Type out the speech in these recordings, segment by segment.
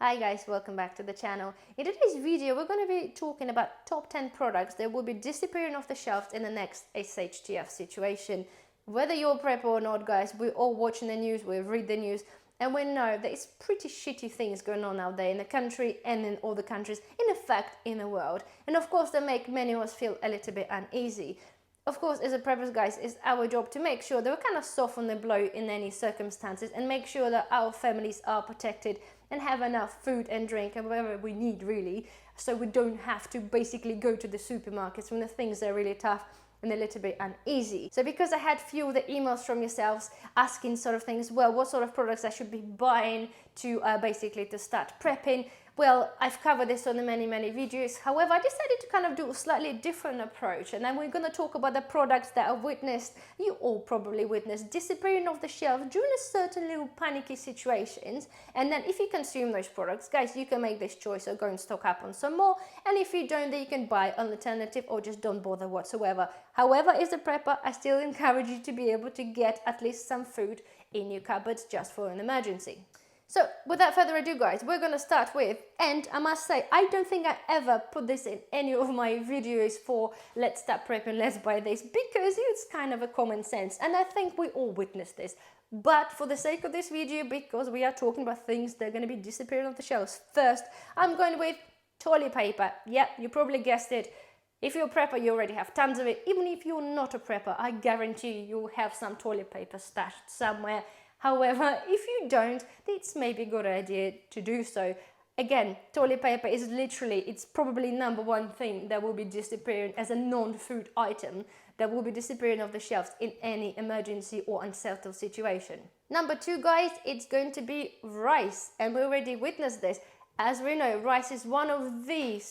Hi guys, welcome back to the channel. In today's video, we're going to be talking about top 10 products that will be disappearing off the shelves in the next SHTF situation. Whether you're a prepper or not, guys, we're all watching the news, we read the news, and we know that it's pretty shitty things going on out there in the country and in all the countries, in fact, in the world. And of course, they make many of us feel a little bit uneasy. Of course, as a preppers, guys, it's our job to make sure that we kind of soften the blow in any circumstances and make sure that our families are protected and have enough food and drink and whatever we need, really, so we don't have to basically go to the supermarkets when the things are really tough and a little bit uneasy. So because I had few of the emails from yourselves asking sort of things, well, what sort of products I should be buying to basically to start prepping, well, I've covered this on the many videos. However, I decided to kind of do a slightly different approach, and then we're going to talk about the products that I've witnessed, you all probably witnessed, disappearing off the shelf during a certain little panicky situations. And then if you consume those products, guys, you can make this choice or go and stock up on some more, and if you don't, then you can buy an alternative or just don't bother whatsoever. However, as a prepper, I still encourage you to be able to get at least some food in your cupboards just for an emergency. So without further ado, guys, we're going to start with, and I must say, I don't think I ever put this in any of my videos for let's start prepping, let's buy this, because it's kind of a common sense, and I think we all witnessed this. But for the sake of this video, because we are talking about things that are going to be disappearing off the shelves, first, I'm going with toilet paper. Yep, you probably guessed it. If you're a prepper, you already have tons of it. Even if you're not a prepper, I guarantee you'll have some toilet paper stashed somewhere. However, if you don't, it's maybe a good idea to do so. Again, toilet paper is literally, it's probably number one thing that will be disappearing as a non-food item that will be disappearing off the shelves in any emergency or unsettled situation. Number two, guys, it's going to be rice, and we already witnessed this. As we know, rice is one of the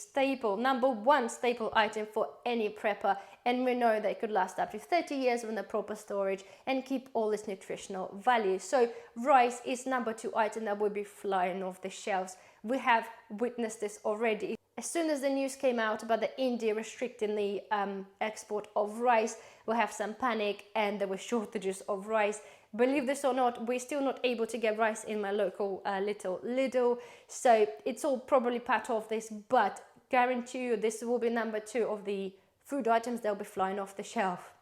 number one staple item for any prepper, and we know they could last up to 30 years in the proper storage and keep all its nutritional value. So rice is number two item that will be flying off the shelves. We have witnessed this already. As soon as the news came out about the India restricting the export of rice, we have some panic and there were shortages of rice. Believe this or not, we're still not able to get rice in my local little Lidl, so it's all probably part of this, but guarantee you this will be number two of the food items that will be flying off the shelf.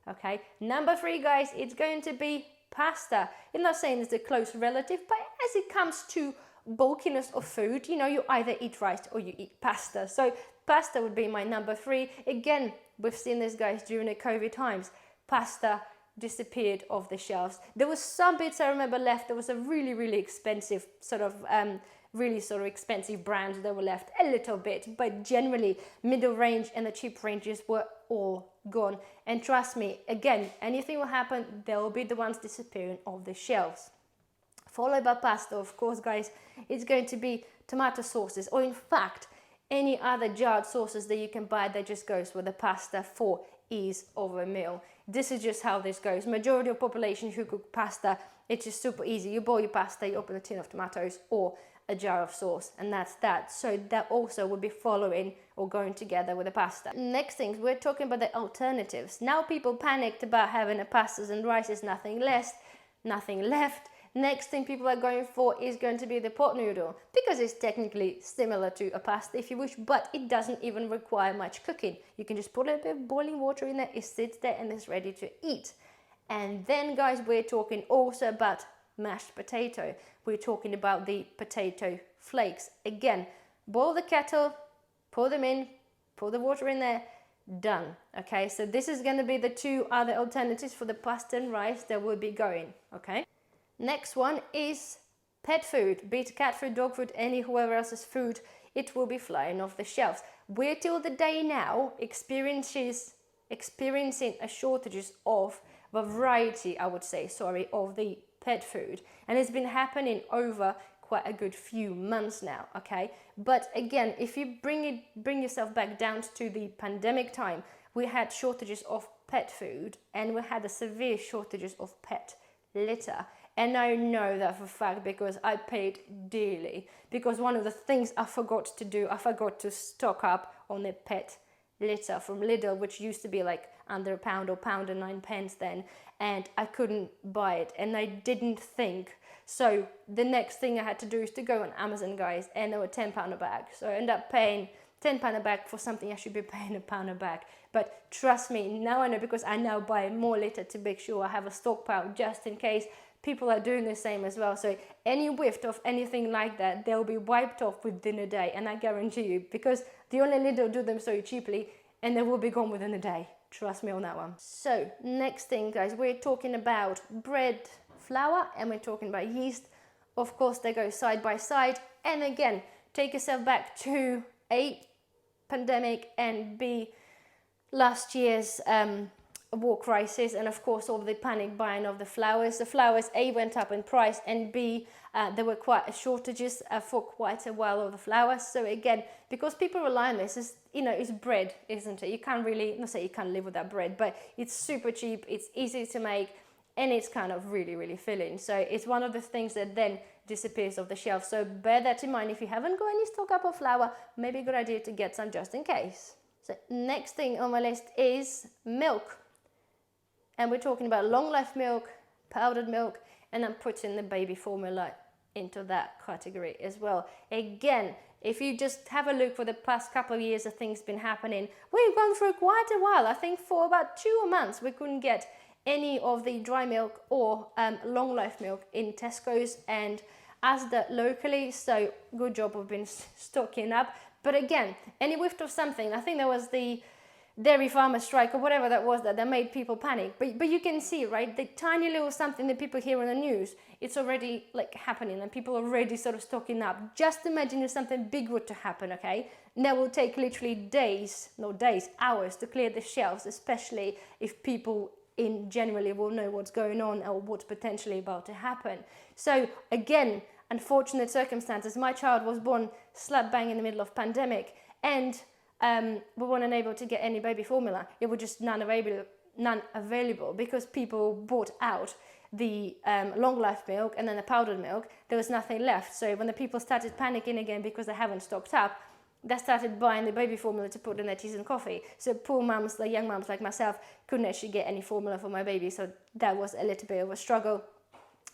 Okay, number three, guys, it's going to be pasta. I'm not saying it's a close relative, but as it comes to bulkiness of food, you know, you either eat rice or you eat pasta. So pasta would be my number three. Again, we've seen this, guys, during the COVID times. Pasta disappeared off the shelves. There was some bits I remember left. There was a really expensive sort of expensive brands that were left a little bit, but generally middle range and the cheap ranges were all gone. And trust me, again, anything will happen, there will be the ones disappearing off the shelves. Followed by pasta, of course, guys, it's going to be tomato sauces, or in fact any other jarred sauces that you can buy that just goes with the pasta for ease of a meal. This is just how this goes. Majority of population who cook pasta, it's just super easy. You boil your pasta, you open a tin of tomatoes or a jar of sauce, and that's that. So that also will be following or going together with the pasta. Next thing, we're talking about the alternatives. Now people panicked about having a pastas and rices, nothing left. Next thing people are going for is going to be the pot noodle, because it's technically similar to a pasta if you wish, but it doesn't even require much cooking. You can just put a bit of boiling water in there, it sits there and it's ready to eat. And then, guys, we're talking also about mashed potato. We're talking about the potato flakes. Again, boil the kettle, pour them in, pour the water in there, done. Okay, so this is going to be the two other alternatives for the pasta and rice that will be going. Okay. Next one is pet food, be it cat food, dog food, whoever else's food, it will be flying off the shelves. We're till the day now experiencing a shortages of a variety, I would say, of the pet food. And it's been happening over quite a good few months now, okay? But again, if you bring yourself back down to the pandemic time, we had shortages of pet food and we had a severe shortages of pet litter. And I know that for a fact because I paid dearly. Because one of the things I forgot to do, I forgot to stock up on the pet litter from Lidl, which used to be like under £1 or £1.09 then, and I couldn't buy it, and I didn't think. So the next thing I had to do is to go on Amazon, guys, and they were £10 a bag. So I ended up paying £10 a bag for something I should be paying £1 a bag. But trust me, now I know, because I now buy more litter to make sure I have a stockpile just in case people are doing the same as well. So any whiff of anything like that, they'll be wiped off within a day, and I guarantee you, because the only Lidl do them so cheaply, and they will be gone within a day. Trust me on that one. So next thing, guys, we're talking about bread flour and we're talking about yeast. Of course, they go side by side. And again, take yourself back to A, pandemic, and B, last year's war crisis, and of course all the panic buying of the flours. The flours, A, went up in price, and B, there were quite shortages for quite a while of the flours. So again, because people rely on this, it's bread, isn't it? You can't really, not say you can't live without bread, but it's super cheap, it's easy to make, and it's kind of really, really filling. So it's one of the things that then disappears off the shelf. So bear that in mind. If you haven't got any stock up of flour, maybe a good idea to get some just in case. So next thing on my list is milk. And we're talking about long life milk, powdered milk, and I'm putting the baby formula into that category as well. Again, if you just have a look for the past couple of years of things been happening, we've gone through quite a while. I think for about 2 months we couldn't get any of the dry milk or long life milk in Tesco's and Asda locally, so good job we've been stocking up. But again, any whiff of something, I think there was the dairy farmer strike or whatever that was that made people panic, but you can see, right, the tiny little something that people hear on the news, it's already like happening and people are already sort of stocking up. Just imagine if something big were to happen, okay, and that will take literally hours to clear the shelves, especially if people in generally will know what's going on or what's potentially about to happen. So again, unfortunate circumstances. My child was born slap bang in the middle of pandemic, and we weren't able to get any baby formula. It was just none available because people bought out the long life milk and then the powdered milk. There was nothing left. So when the people started panicking again because they haven't stocked up, they started buying the baby formula to put in their teas and coffee. So poor mums, the young mums like myself, couldn't actually get any formula for my baby. So that was a little bit of a struggle.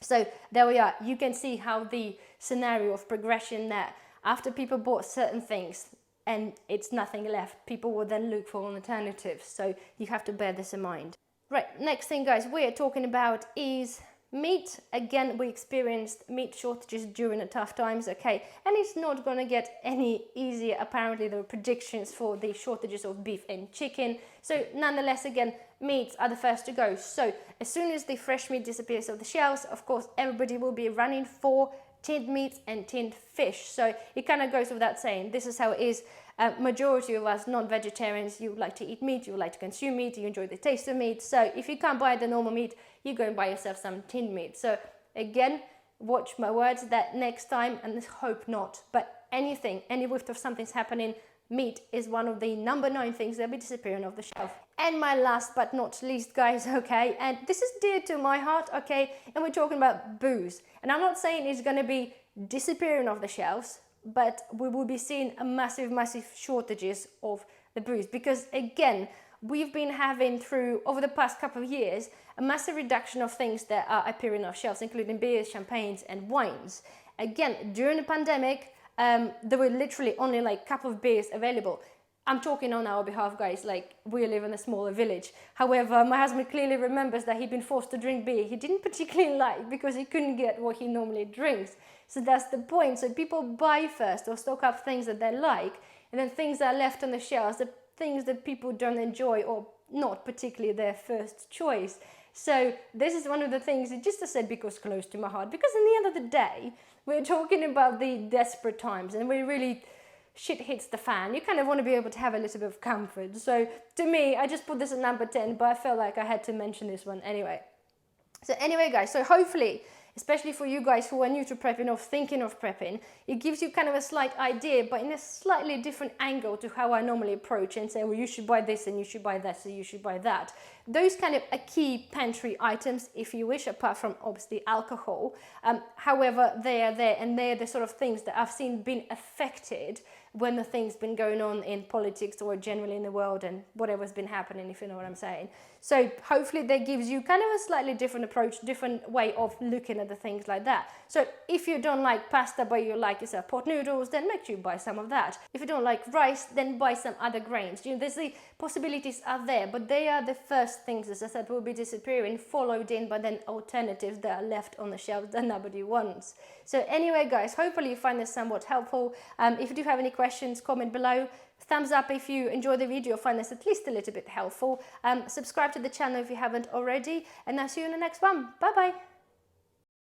So there we are. You can see how the scenario of progression that after people bought certain things and it's nothing left, people will then look for alternatives. So you have to bear this in mind. Right, next thing, guys, we're talking about is meat. Again, we experienced meat shortages during the tough times, okay, and it's not going to get any easier. Apparently there were predictions for the shortages of beef and chicken, so nonetheless, again, meats are the first to go. So as soon as the fresh meat disappears off the shelves, of course everybody will be running for tinned meats and tinned fish. So it kind of goes without saying, this is how it is. Majority of us non-vegetarians, you like to eat meat, you like to consume meat, you enjoy the taste of meat. So if you can't buy the normal meat, you go and buy yourself some tinned meat. So again, watch my words that next time, and let's hope not, but any whiff of something's happening, meat is one of the number 9 things that'll be disappearing off the shelf. And my last but not least, guys, okay, and this is dear to my heart, okay, and we're talking about booze. And I'm not saying it's going to be disappearing off the shelves, but we will be seeing a massive shortages of the booze, because again, we've been having through over the past couple of years a massive reduction of things that are appearing off shelves, including beers, champagnes and wines. Again, during the pandemic, there were literally only like a couple of beers available. I'm talking on our behalf, guys, like we live in a smaller village. However, my husband clearly remembers that he'd been forced to drink beer he didn't particularly like because he couldn't get what he normally drinks. So that's the point. So people buy first or stock up things that they like, and then things that are left on the shelves, the things that people don't enjoy or not particularly their first choice. So this is one of the things that just I said because close to my heart, because in the end of the day, we're talking about the desperate times and we really shit hits the fan. You kind of want to be able to have a little bit of comfort. So to me, I just put this at number 10, but I felt like I had to mention this one anyway. So anyway, guys, so hopefully, especially for you guys who are new to prepping or thinking of prepping, it gives you kind of a slight idea, but in a slightly different angle to how I normally approach and say, well, you should buy this and you should buy that, so you should buy that. Those kind of are key pantry items, if you wish, apart from obviously alcohol. However, they are there and they're the sort of things that I've seen been affected when the thing's been going on in politics or generally in the world and whatever's been happening, if you know what I'm saying. So hopefully that gives you kind of a slightly different approach, different way of looking at the things like that. So if you don't like pasta but you like yourself pot noodles, then make sure you buy some of that. If you don't like rice, then buy some other grains. You know, there's the possibilities are there, but they are the first things, as I said, will be disappearing, followed in by then alternatives that are left on the shelves that nobody wants. So anyway, guys, hopefully you find this somewhat helpful. If you do have any questions, comment below. Thumbs up if you enjoy the video, find this at least a little bit helpful. Subscribe to the channel if you haven't already, and I'll see you in the next one. Bye bye.